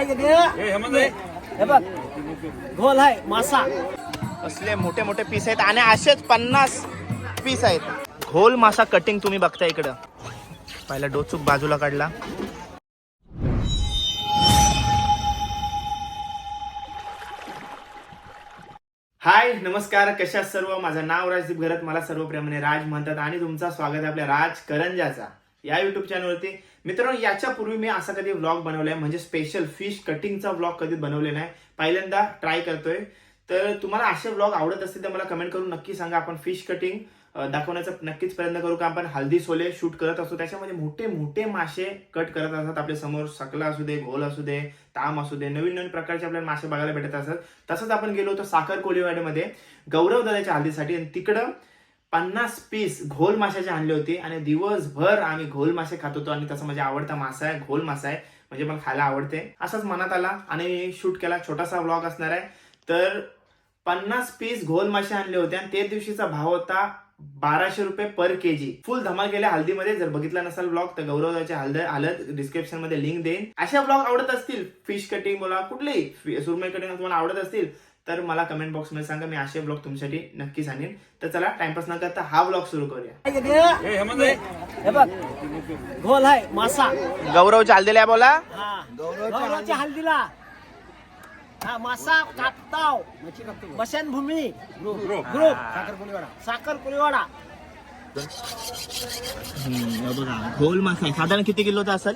हे बघ घोल आहे मासा असले मोठे मोठे पीस आहेत आणि असेच 50 पीस आहेत. घोल मासा कटिंग तुम्ही बघता इकडं. पहिला डोचूक बाजूला काढला. हाय नमस्कार, कशा सर्व. माझं नाव राजदीप घरत, मला सर्व प्रेमाने राज म्हणतात आणि तुमचं स्वागत आहे आपल्या राज करंजाचा या युट्यूब चॅनलवरती. मित्रांनो, याच्या पूर्वी मी असा कधी व्लॉग बनवलाय म्हणजे स्पेशल फिश कटिंगचा व्लॉग कधी बनवले नाही, पहिल्यांदा ट्राय करतोय. तर तुम्हाला असे व्लॉग आवडत असतील तर मला कमेंट करून नक्की सांगा. आपण फिश कटिंग दाखवण्याचा नक्कीच प्रयत्न करू. का आपण हल्दी सोले शूट करत असतो, त्याच्यामध्ये मोठे मोठे मासे कट करत असतात आपल्या समोर. सकला असू दे, घोल असू दे, ताम असू दे, नवीन नवीन प्रकारचे आपल्याला मासे बघायला भेटत असतात. तसंच आपण गेलो होतो साखर कोळीवाड्यामध्ये गौरव दादाच्या हल्दीसाठी आणि तिकडं 50 पीस घोल माशाचे आणले होते आणि दिवसभर आम्ही घोल मासे खात होतो. आणि तसा माझा आवडता मासा आहे, घोल मासा आहे, म्हणजे मला खायला आवडते. असंच मनात आला आणि शूट केला. छोटासा व्लॉग असणार आहे. तर 50 पीस घोल मासे आणले होते आणि त्या दिवशीचा भाव होता 1200 रुपये पर केजी. फुल धमाल केल्या हल्दीमध्ये. जर बघितला नसाल ब्लॉग तर गौरवच्या हळद डिस्क्रिप्शन मध्ये लिंक देईन. अशा ब्लॉग आवडत असतील, फिश कटिंग बोला, कुठलीही सुरमई कटिंग तुम्हाला आवडत असतील तर मला कमेंट बॉक्स मध्ये सांगा. मी असे ब्लॉग तुमच्यासाठी नक्की सांगेन. तर चला टाइमपास न करता हा ब्लॉग सुरू करूया. हे बघ घोल आहे मासा गौरवच्या हल्दीला बोला. गौरवच्या हल्दीला हा मासा कापताव बसनभूमी ग्रुप साखर कोळीवाडा. घोल मासा साधारण किती किलोचा असेल?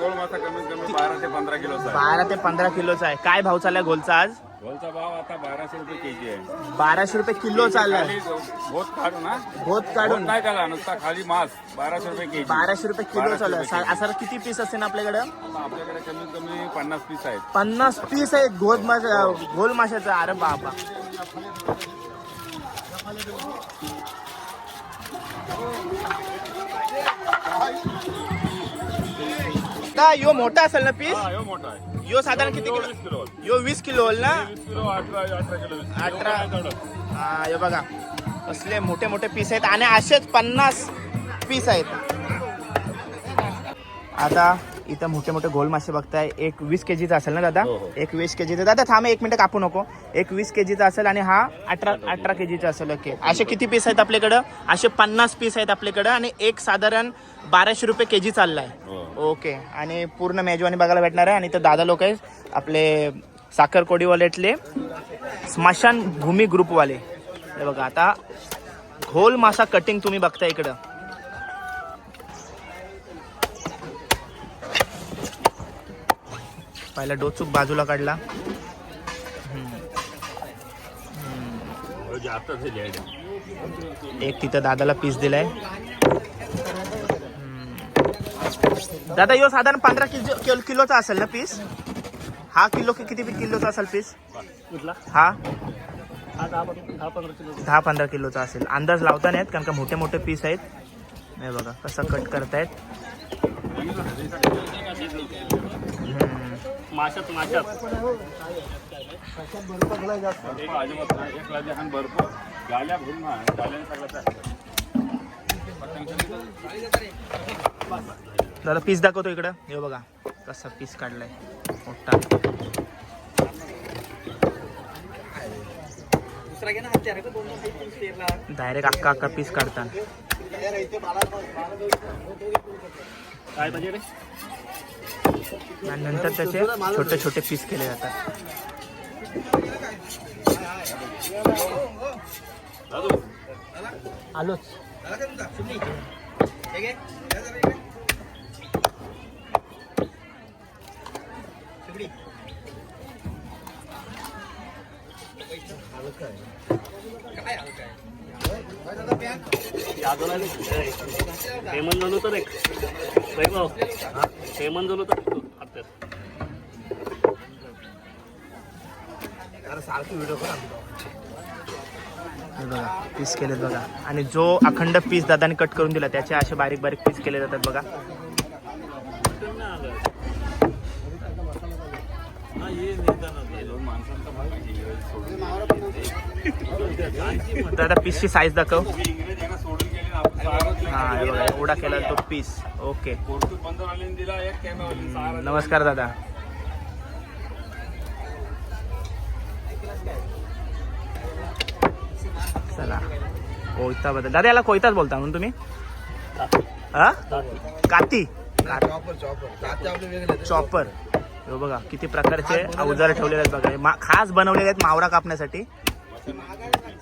गोल मासा कमीत कमी 12 ते 15 किलोचा आहे. 12 ते 15 किलोचा आहे. काय भाव चाललाय घोलचा आज? गोलचा भाव आता 1200 रुपये केजी आहे. 1200 रुपये किलो चाललाय. भोत काढून ना, भोत काढून नाही त्याला नुसता खाली मास 1200 रुपये केजी. 1200 रुपये किलो चालू आहे. असं किती पीस असते ना आपल्याकडे? आपल्याकडे कमीत कमी 50 पीस आहेत. 50 पीस आहेत घोल माशाचा. अरे बाबा, यो मोठा असेल ना पीस? हा, मोठा आहे. यो साधारण किती किलो? 20 किलो. यो 20 किलो ना? 20 किलो 18 किलो. 18. हा, हे बघा असले मोठे मोठे पीस आहेत आणि असेच 50 पीस आहेत. आता इथं मोठे मोठे घोल मासे बघताय. एक 20 केजीचा असेल ना दादा? एक 20 केजीचा. दादा थांब, 1 मिनिट कापू नको. एक 20 केजीचा असेल आणि हा 18 केजीचा असेल. ओके, असे किती पीस आहेत आपल्याकडं? असे 50 पीस आहेत आपल्याकडं आणि एक साधारण 1200 रुपये केजी चाललाय. ओके, आणि पूर्ण मेजवानी बघायला भेटणार आहे. आणि तर दादा लोक आहेत आपले साखर कोळीवाल्यातले स्मशान भूमी ग्रुपवाले. हे बघा, आता घोल मासा कटिंग तुम्ही बघता इकडं. पहिला डोचूक बाजूला काढला. एक तिथं दादाला पीस दिलाय. दादा यो साधारण 15 किलोचा असेल ना पीस? हा किलो किती किलोचा असेल पीस? हा 10-15 किलोचा असेल. अंदाज लावता नाहीत कारण का मोठे मोठे पीस आहेत. हे बघा कसं कट करतायत. दादा पीस दाखवतो इकडं. हे बघा कसा पीस काढलाय मोठा. डायरेक्ट अख्खा पीस काढतात. आणि नंतर त्याचे छोटे छोटे पीस केले जातात. आलोच. पेमन झालो तर एक पेमन झालो तर सारखी व्हिडिओ करा. बघा पीस केलेत बघा. आणि जो अखंड पीस दादाने कट करून दिला त्याचे असे बारीक बारीक पीस केले जातात बघा. दादा पीसची साईज दाखव. हा हे बघा एवढा केला तो पीस. ओके, नमस्कार दादा. चला कोयता बद्दल दादा याला कोयताच बोलता म्हणून तुम्ही हा काती चॉपर हे बघा किती प्रकारचे अवजार ठेवलेले आहेत बघा खास बनवलेले आहेत मावरा कापण्यासाठी.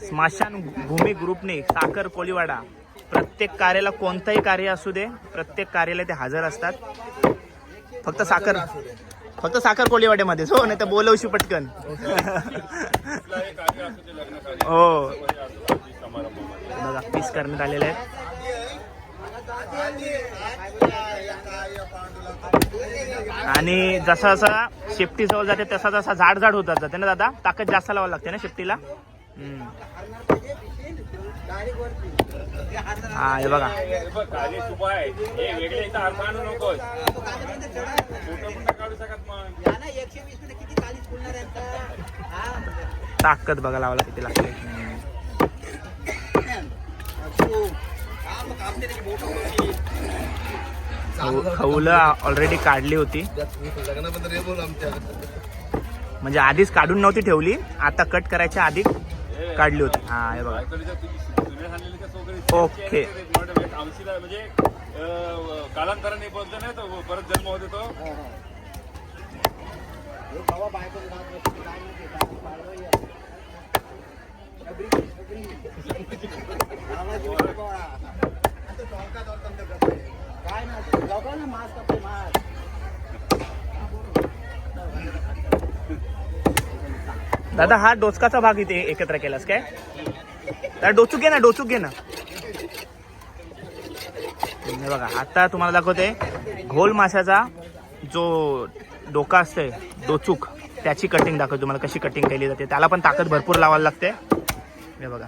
स्मशान भूमी ग्रुपने साखर कोळीवाडा प्रत्येक कार्याला कोणतंही कार्य असू दे प्रत्येक कार्याला ते हजर असतात. फक्त साखर कोळीवाड्यामध्येच हो नाही तर बोलवशी पटकन हो बघा पीस करण्यात आलेले आहेत. आणि जसा जसा शेपटी जवळ जाते तसा जसा जाड होतात जाते ना दादा ताकद जास्त लावावी लागते ना शेपटीला. हा हे बघा ताकद बघा लावायला किती लागते. खवलं ऑलरेडी काढली होती म्हणजे आधीच काढून नव्हती ठेवली आता कट करायच्या आधी काढली होती. हा हे बघा ओके म्हणजे कालांतराने बोलतो नाही तो परत जन्म होते तो दादा हा डोचकाचा भाग इथे एकत्र केलास काय डोचूक घे ना हे बघा आता तुम्हाला दाखवते घोल माशाचा जो डोका असते डोचूक त्याची कटिंग दाखवते तुम्हाला कशी कटिंग केली जाते. त्याला पण ताकद भरपूर लावायला लागते. हे बघा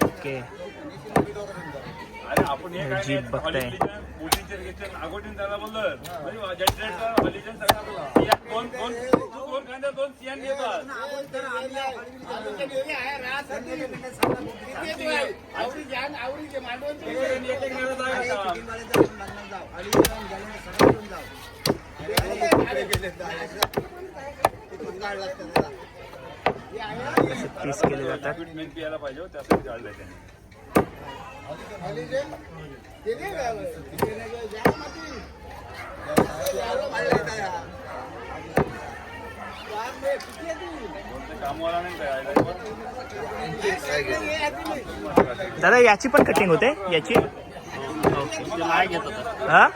ओके जीप बघताय पीस केले जातात. दादा याची पण कटिंग होते याची नाही घेत होता हा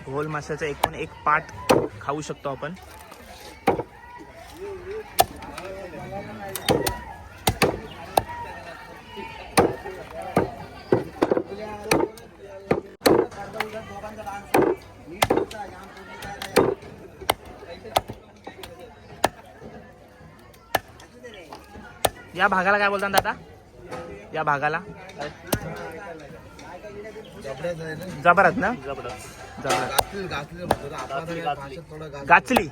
घोल माशाचा एकूण एक पाट खाऊ शकतो आपण. या भागाला काय बोलतात दादा या भागाला जबरात ना गाचली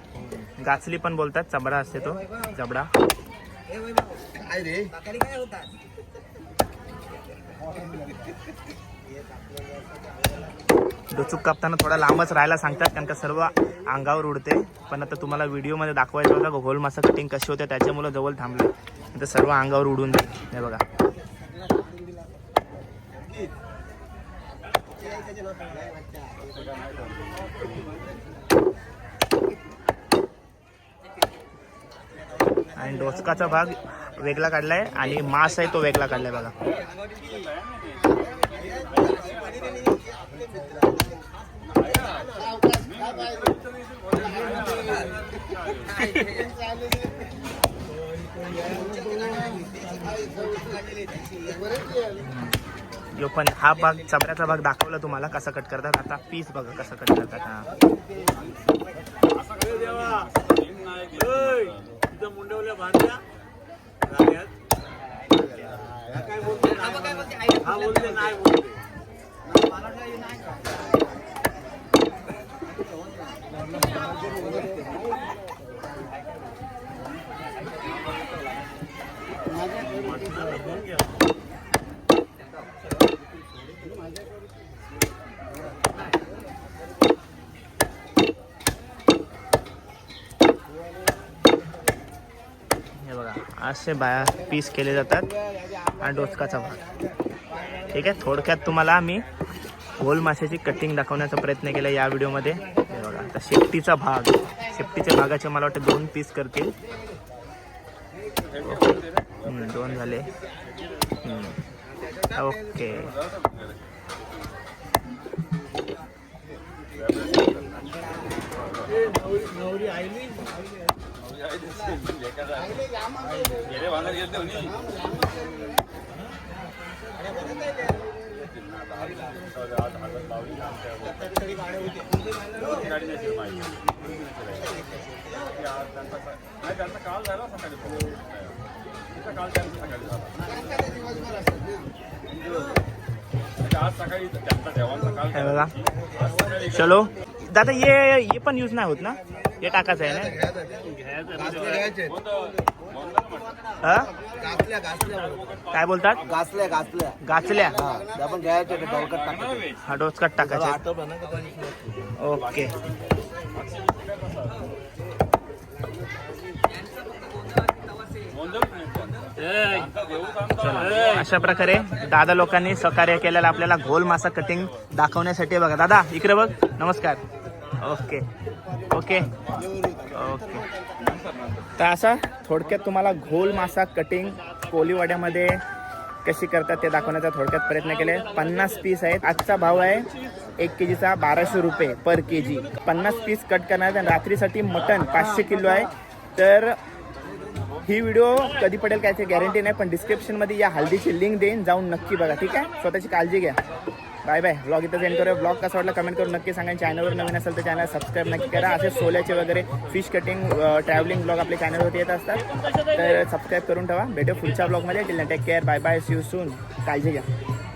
गाचली पण बोलतात. चबडा असते तो जबडा. डोचूक कापताना थोडा लांबच राहायला सांगतात कारण का सर्व अंगावर उडते. पण आता तुम्हाला व्हिडिओ मध्ये दाखवायचं होतं घोल मासा कटिंग कशी होते त्याच्यामुळे जवळ थांबले तर सर्व अंगावर उडून जाईल. हे बघा आणि डोचकाचा भाग वेगळा काढलाय आणि मांस आहे तो वेगळा काढलाय बघा. यो पण हा भाग चबऱ्याचा भाग दाखवला तुम्हाला कसा कट करतात. आता पीस बघा कसा कट करतात. हा मुंडवल्या भांड्या हा बोलते नाही बोलते हे बघा असे पीस केले जातात हा डोचकाचा भाग. ठीक आहे, थोडक्यात तुम्हाला मी घोल माशाची कटिंग दाखवण्याचा प्रयत्न केला या व्हिडिओमध्ये. हे बघा आता शेपटीचा भाग, शेपटीच्या भागाचे मला वाटतं 2 पीस करतील. 2 झाले. ओके नवरी आईली गेले वांगर घेतले म्हणे. गाडी नाही माहिती नाही त्यांचा काल झाला सकाळी काल त्यांचा सकाळी झाला आज सकाळी त्यांचा जेवणचा काल हे बघा चलो दादा ये पण यूज नाही होत ना, हे टाकायचं आहे ना. हा काय बोलतात? घासल्या घासल्या गाचल्या आपण घ्यायचे ते डोलकट टाकायचे. हा डोचकट टाकायचे. आठवलं ना का ओके अशा प्रकारे दादा लोकांनी सहकार्य केलेलं आपल्याला घोल मासा कटिंग दाखवण्यासाठी. बघा दादा इकडे बघ, नमस्कार. ओके ओके ओके तर असा थोडक्यात तुम्हाला घोल मासा कटिंग कोलीवाड्यामध्ये कशी करतात ते दाखवण्याचा थोडक्यात प्रयत्न केले. 50 पीस आहेत. आजचा भाव आहे 1 kgचा 1200 रुपये पर kg. 50 पीस कट करणार. रात्रीसाठी मटण 500 किलो आहे. तर ही व्हिडिओ कधी पडेल कायची गॅरंटी नाही, पण डिस्क्रिप्शनमध्ये या हल्दीची लिंक देईन, जाऊन नक्की बघा. ठीक आहे, स्वतःची काळजी घ्या. Bye bye. व्लॉग इथं एंड करूया. व्लॉग कसा वाटला कमेंट करून नक्की सांगा. चॅनलवर नवीन असेल तर चॅनल सबस्क्राईब नक्की करा. असे सोल्याचे वगैरे फिश कटिंग ट्रॅव्हलिंग ब्लॉग आपल्या चॅनलवरती येत असतात, तर सबस्क्राईब करून ठेवा. भेटू पुढच्या ब्लॉगमध्ये. Till take care. Bye bye. See you soon. काळजी घ्या.